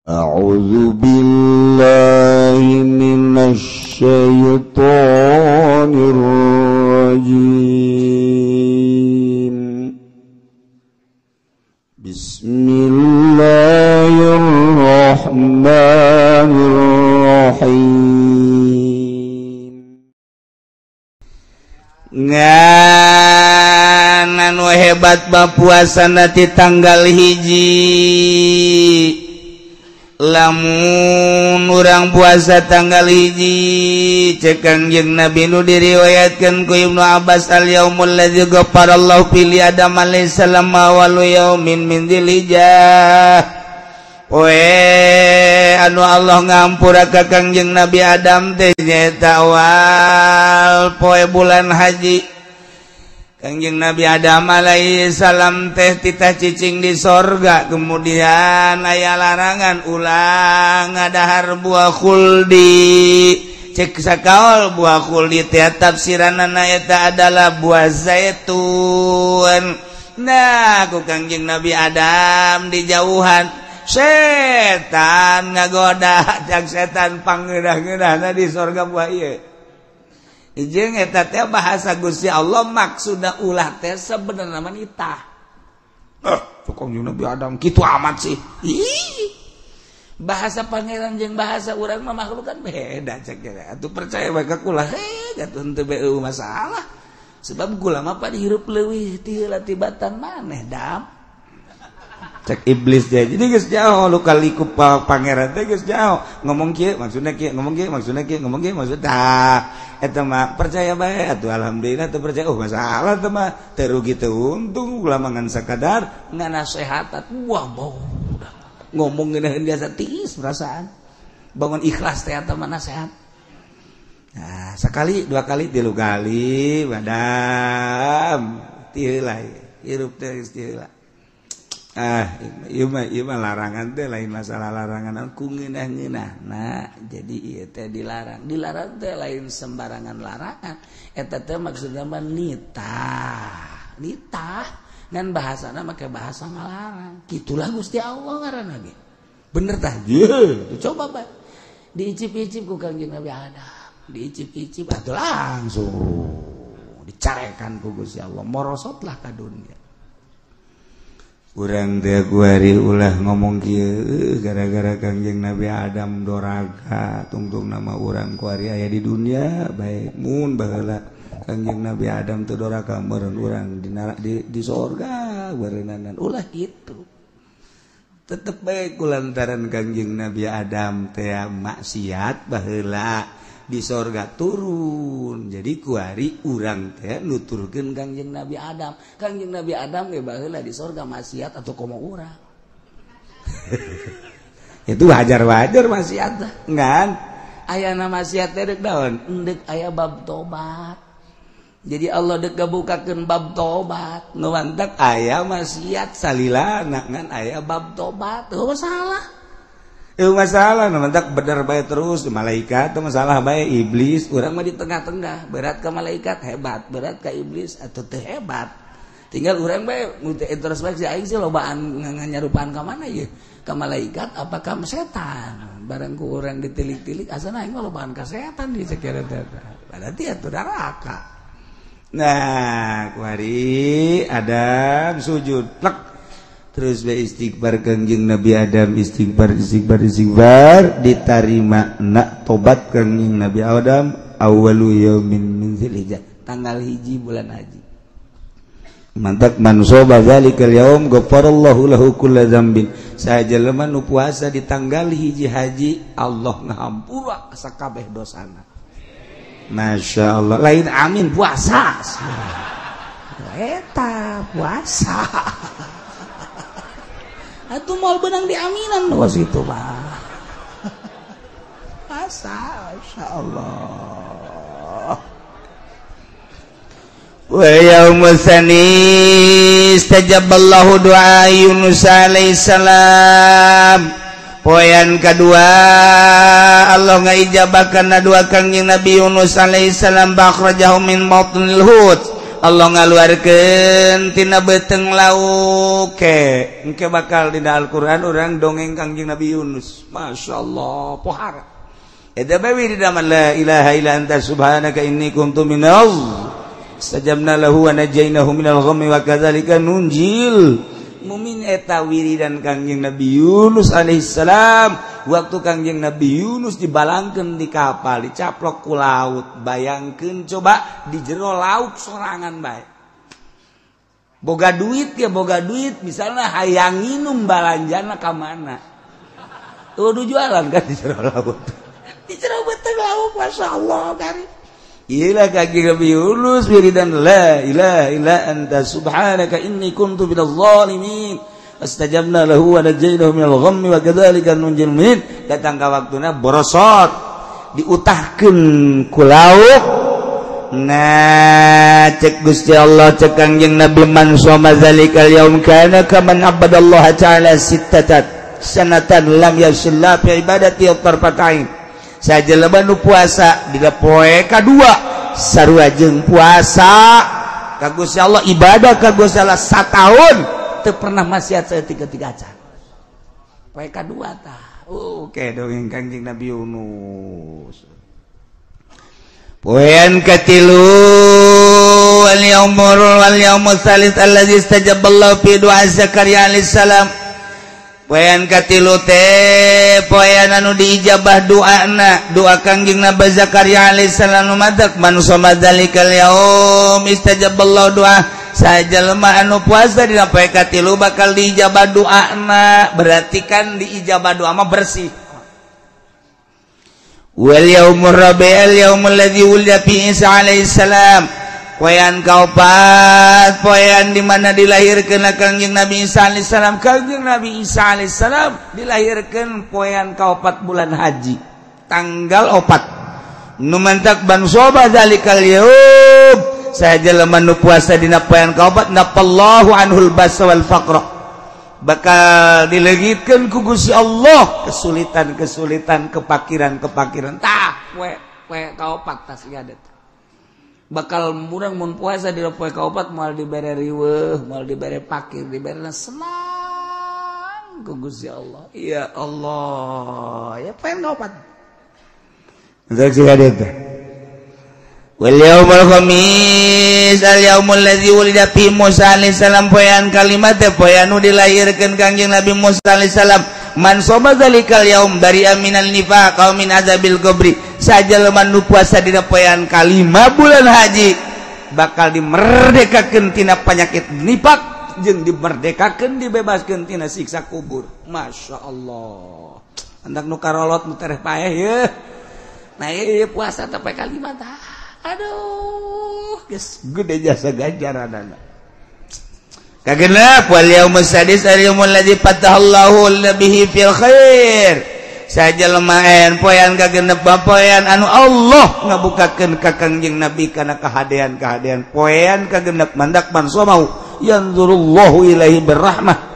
A'udzu billahi minasy syaithanir rajim. Bismillahirrahmanirrahim. Ngan hebat bapuasana ti tanggal hiji. Lamun urang puasa tanggal hiji cek Kangjeng Nabi nu diriwayatkeun ku Ibnu Abbas al-yaumul ladzi ghafarallahu fi Adam alaihi salam awal yaumin min dzilhijjah poe anu Allah ngampura ka Kangjeng Nabi Adam teh nyaeta awal poe bulan haji. Kangjeng Nabi Adam alaihi salam teh titah cicing di sorga, kemudian aya larangan ulang ngadahar buah khuldi. Cek sakaol buah khuldi teh tafsiranna eta adalah buah zaitun. Nah, ku Kangjeng Nabi Adam dijauhan setan ngagoda, cak setan pangedah-ngedahna di sorga buah ieu. Jeung eta teh bahasa Gusti Allah maksudna ulah teh sebenarnya mah nitah. Kangjeng Nabi Adam kitu amat sih. Bahasa pangeran jeung bahasa urang mah makhluk kan beda cek eta. Atuh percaya bae ka kula atuh henteu beu masalah. Sebab kula mah pa dihirup leuwih ti heula tibatan maneh dam. Cek iblis jadi geus jauh lu kali ku pangeran teh geus jauh. Ngomong kieu maksudna kieu, ngomong kieu maksudna kieu, ngomong kieu maksudna eta mah percaya bae atuh alhamdulillah teu percaya masalah teh mah teu rugi teu untung ulah mangan sakadar nganasehat wah bau ngomong ngeunaheun biasa tiis perasaan bangun ikhlas teh eta mah nasehat. Nah sakali dua kali tilu kali badam ti heula hirup teh geus ti heula. Ieu mah larangan teh lain masalah larangan ku ngeunah-ngeunahna. Jadi ieu teh dilarang. Dilarang teh lain sembarangan larangan. Eta teh maksudna mah nitah. Nitah ngan bahasana make bahasa ngalarang. Kitulah Gusti Allah ngaranna ge. Bener tah? Ye, coba bae. Diicip-icip ku Kangjeng Nabi Adam. Diicip-icip atuh langsung dicarekan ku Gusti Allah. Morosotlah ka dunya. Urang teh kuari ulah ngomong kieu gara-gara Kangjeng Nabi Adam doraga tungtung nama urang kuari aya di dunia bae mun baheula Kangjeng Nabi Adam teu doraga meureun urang di sorga beureunanan ulah kitu. Tetep bae kulantaran Kangjeng Nabi Adam teh maksiat baheula di sorga turun. Jadi kuari urang teh nuturkeun Kangjeng Nabi Adam. Kangjeng Nabi Adam ge baheula di sorga maksiat atau komo urang. Itu wajar-wajar maksiat teh. Ngan ayana maksiat teh deuk daon? Deuk aya bab tobat. Jadi Allah deuk gabukakeun bab tobat. Nu mantap aya maksiat salilana ngan aya bab tobat. Teu masalah. Masalah mantak bener bae terus malaikat masalah bae iblis urang mah di tengah-tengah berat ka malaikat hebat berat ka iblis atuh teu hebat tinggal urang bae mutu introspeksi aing sih lobaan nganyarupaan ka mana ieu ka malaikat apa ka setan barang ku urang ditilik-tilik asana aing mah lobaan ka setan di sakira teh berarti atuh neraka. Nah kuari Adam sujud plek terus be istighfar Kangjeng Nabi Adam istighfar ditarima nak tobat Kangjeng Nabi Adam awalu yaumin min dzilhijjah tanggal hiji bulan haji. Mantap man soba zalikal yaum ghafarallahu lahu kulla dzambin. Sajelema nu puasa di tanggal hiji haji Allah ngahampura sakabeh dosana. Masyaallah lain amin puasa. Eta puasa. Atuh moal benang diaminan was itu mah. Masyaallah. Wa yaumus tsani istajaballahu du'a Yunus alaihi salam. Poean kedua Allah ngaijabakeun doa Kangjeng Nabi Yunus alaihi salam bakhrajahu min batnil hut. Allah ngaluarkeun tina beteng lauk engke bakal dina Al-Qur'an urang dongeng Kangjeng Nabi Yunus. Masyaallah pohara. Eta bawi di dalam la ilaha illa anta subhanaka inni kuntu minaz sajabna lahu wa najainahu minal ghammi wa kadzalika nunjil mumin. Eta wiridan Kangjeng Nabi Yunus alaihissalam waktu Kangjeng Nabi Yunus dibalangkeun di kapal dicaplok ku laut. Bayangkeun coba di jero laut sorangan bae boga duit misalnya hayang nginum balanjana ka mana kudu jualan kan di jero laut di jero beteng laut. Masyaallah kan iyalah Kangjeng Nabi Yunus wiridan la ilaha illa anta subhanaka inni kuntu minadh dhalimin astajabna lahu wa najainahu minal ghammi wa kadzalika nunjil mu'minin. Datang ka waktuna borosot diutahkeun ku lauk. Nah cek Gusti Allah cek Kangjeng Nabi man shoma zalikal yaum kana kaman abadallaha ta'ala sanatan lam yashilla fi ibadati tarfatain. Sajelema nu puasa dina poe kadua sarua jeung puasa ka Gusti Allah ibadah ka Gusti Allah sataun teu pernah maksiat saeutik-eutik acan. Poe kadua tah. Oke dongeng Kangjeng Nabi Yunus. Poean katilu wal yaumul tsalits allazi istajaballahu fi du'a Zakaria alaihi salam. Poean katilu teh poean anu diijabah doana doa Kangjeng Nabi Zakaria alaihi salam madak man shoma dzalikal yaum istajaballahu doa sajalma anu puasa dina poe katilu bakal diijabah doana. Berarti kan diijabah doa mah bersih. Wal yaumur rabi'al yaumul ladzi wulida fi Isa alaihi salam. Poean kaopat poean di mana dilahirkeun Kangjeng Nabi Isa alaihi salam. Kangjeng Nabi Isa alaihi salam dilahirkeun poean kaopat bulan haji tanggal 4 nu mantak ban soba zalikal yaum sajelema nu puasa dina poean kaopat nafallahu anhul basa wal faqra bakal dilegitkeun ku Gusti Allah kesulitan kepakiran tah poe kaopat tas liadet bakal murang mun puasa di poe kaopat moal dibere riweuh moal dibere pakir dibere senang ku Gusti Allah. Ya Allah ya poe kaopat untuk liadet wal yaumul khamis al yaumul ladzi wulida fi Musa alaihi salam. Poean kalimat teh poean nu dilahirkeun Kangjeng Nabi Musa alaihi salam. Man shoma zalikal yaum dari aminal nifaq qaum min azabil qabri. Sajelema nu puasa dina poean kalima bulan haji bakal dimerdekakeun tina penyakit nifaq jeung dimerdekakeun dibebaskeun tina siksa kubur. Masyaallah. Andak nu karolot nu tereh paeh yeuh. Nah ieu puasa teh poe kalima tah. Aduh, geus gede jasa ganjaranana. Kagenep wal yaumul sadis al yaumul ladzi fatahallahu bihi fil khair. Sajelema en poean kagenep poean anu Allah ngabukakeun ka Kangjeng Nabi kana kahadean poean kagenep mandak man somau yanzurullahu ilaihi birrahmah.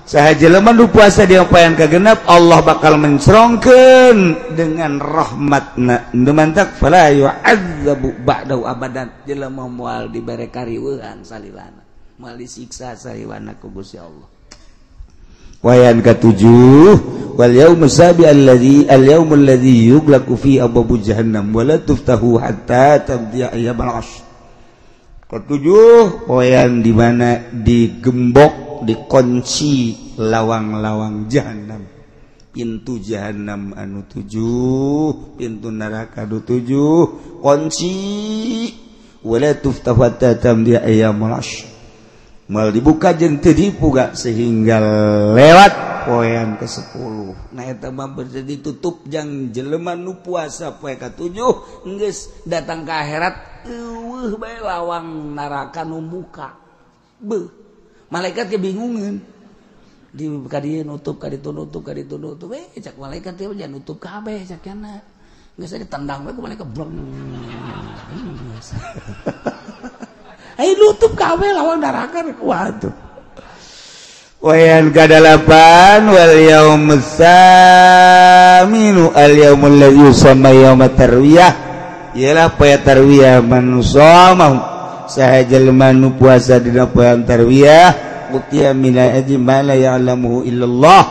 Sahajelema nu puasa di poean kagenep Allah bakal mencerongkeun dengan rahmatna nu mantak fala yu'adzabu ba'dahu abadan. Jelema moal dibere kariweuhan salilana moal disiksa saliwana ku Gusti Allah. Poean katujuh wal yaumul sabi allazi al yaumul ladzi yughlaqu fi abwabu jahannam wa la tuftahu hatta tamdiya ayyamul ashr. Ketujuh poean di mana digembok dikunci lawang-lawang jahanam. Pintu jahanam anu 7, pintu neraka anu 7 kunci wala tuftahu hatta tamdiya ayyamul ashr. Mal dibuka jeung teu dibuka sehingga lewat poean ke-10. Nah eta mah berarti ditutup jang jelema nu puasa poe ka-7 geus datang ka akhirat eueuh bae lawang neraka nu buka. Beuh. Malaikat ge bingungeun. Di dieu nutup ka ditu nutup cak malaikat teh jangan nutup kabeh cak kana. Geus ditendang bae ku malaikat brong. Ayo nutup kabeh lawang neraka waduh. Poean ka-8 wal yaumul saminu al yaumul ladzi yusamma yaumat tarwiyah. Ialah poe tarwiyah man shoma saha jelema nu puasa dina poe tarwiyah utiya min ajri ma la ya'lamuhu illallah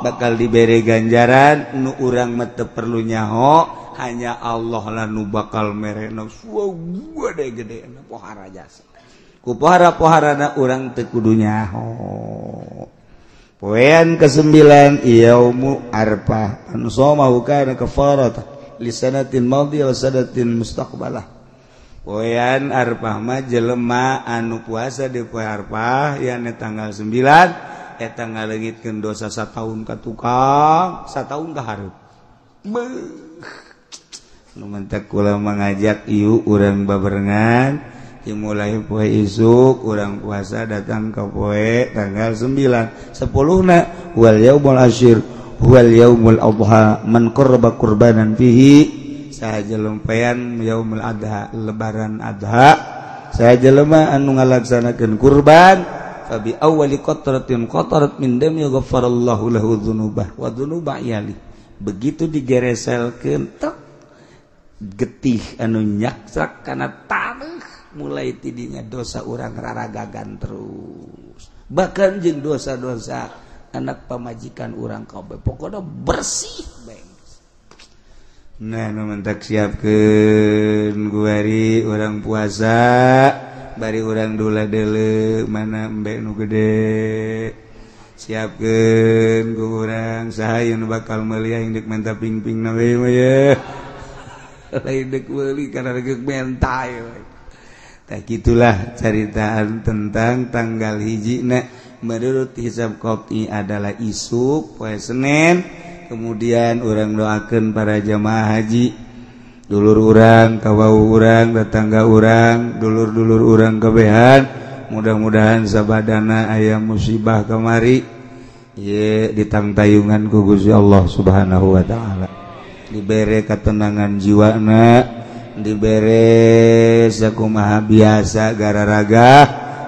bakal dibere ganjaran nu urang mah teu perlu nyaho hanya Allah lah nu bakal merena gede pohara jasa ku pohara-poharana urang teu kudu nyaho. Poean ke-9 yaumu arfah an somahu kana kafarat li sanatin madiyah wa sanatin mustaqbalah. Poean arfah mah jelema anu puasa di poe arfah yana tanggal 9 eta ngaleungitkeun dosa sataun ka tukang sataun ka hareup. Nu mentak kula mangajak ieu urang babarengan dimulai poe isuk urang puasa datang ke poe tanggal 9 10na wal yaumul asyir wal yaumul adha man qarraba qurbanan fihi sahaja lempean yaumul adha lebaran adha sahaja lemah anu ngalaksanakeun kurban fabi awwali qatratin qatarat min dam yaghfarallahu lahu dzunubah wa dzunuba yali begitu digereselkeun tek getih anu nyaksak kana taneuh mulai tidinya dosa orang raragagan terus bahkan jeung dosa-dosa anak pamajikan orang kabeh pokoknya bersih bae. Nah nu mentak siapkeun guari orang puasa bari orang dula deuleu mana embe nu gede siapkeun ku urang saha nu bakal meuli aing deuk menta ping-ping na we mah ye lain deuk meuli kana deuk mentai we. Tak gitulah ceritaan tentang tanggal hijina menurut hisab qot'i adalah isuk poe Senin. Kemudian orang doakeun para jamaah haji dulur urang kawau urang tetangga urang dulur-dulur urang kabehan mudah-mudahan sabadana aya musibah kamari ye ditangtayungan ku Gusti Allah Subhanahu wa taala dibere ketenangan jiwana dibere sakumaha biasa gararaga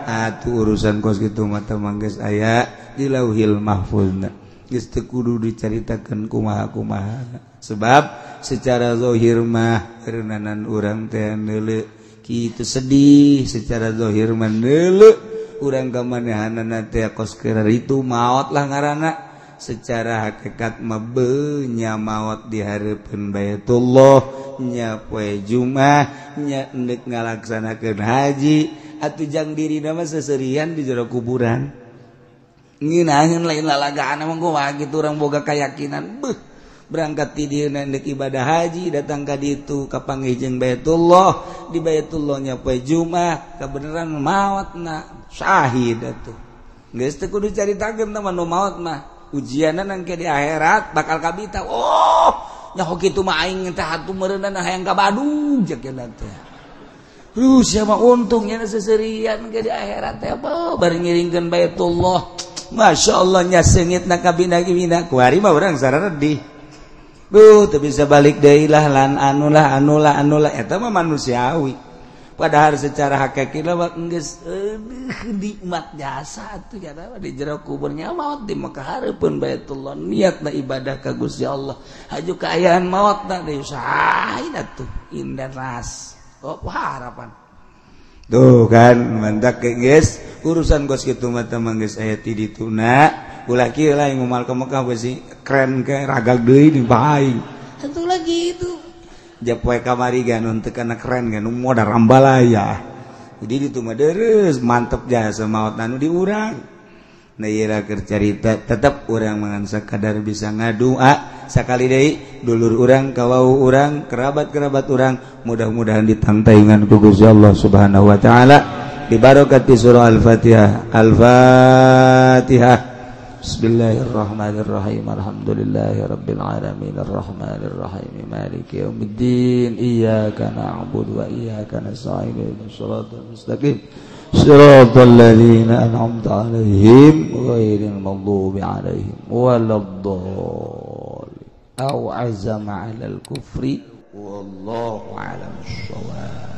atuh urusan kos kitu mata mangges aya di Lauhil Mahfuz geus teu kudu dicaritakeun kumaha-kumaha sebab secara zahir mah reunanan urang teh neuleu kitu sedih secara zahir mah neuleu urang kamanehanana teh kos keur itu maot lah ngaranna secara hakikat mah nya maot di hareupeun Baitullah nya poe Jumat nya endek ngalaksanakeun haji atuh jang dirina mah seserian di jero kuburan ngeunaheun lain lalagaan mah kumaha kitu urang boga kayakinan berangkat ti dieu endek ibadah haji datang ka ditu kapanggih jeung Baitullah di Baitullah nya poe Jumat kabeneran maotna syahid atuh geus teu kudu caritakeun teh nu maot mah ujianan nangke di akhirat bakal kabita nyaho kitu mah aing teh atuh meureunna hayang ka Badung jakeuna teh sia mah untungnya seserian ke di akhirat teh bari ngiringkeun Baitullah masyaallah nya seungitna ka bina-bina kuari mah urang sararedih teu bisa balik deui lah lan anulah eta mah manusiawi padahal secara hakikatna mah geus nikmat jasa atuh kana di jero kuburnya maot di Mekah hareupeun Baitullah niatna ibadah ka Gusti Allah haju kaayaan maotna deui sain atuh indah ras harapan tuh kan mantak geus urusan gos kitu mah teh geus aya ti dituna ulah kieu lah yang moal ka Mekah besi keren ke ragag deui di baing atuh lagi itu japoe kamari ganun teu kana keren kan modal rambalaya jadi ditu mah deres mantep jasa maot anu di urang nah ieu keur carita tetep urang mangan sakadar bisa ngadua sakali deui dulur urang kawau urang kerabat-kerabat urang mudah-mudahan ditantayungan ku Gusti Allah Subhanahu wa taala bi barakati surah Al-Fatihah Al-Fatihah Bismillahirrahmanirrahim Alhamdulillahirabbil alamin arrahmanirrahim maliki yaumiddin iyyaka na'budu wa iyyaka nasta'in ihdinas siratal mustaqim siratal ladzina an'amta 'alaihim ghairil maghdubi 'alaihim waladdallin aw azama 'alal kufri wallahu a'lam bissawab.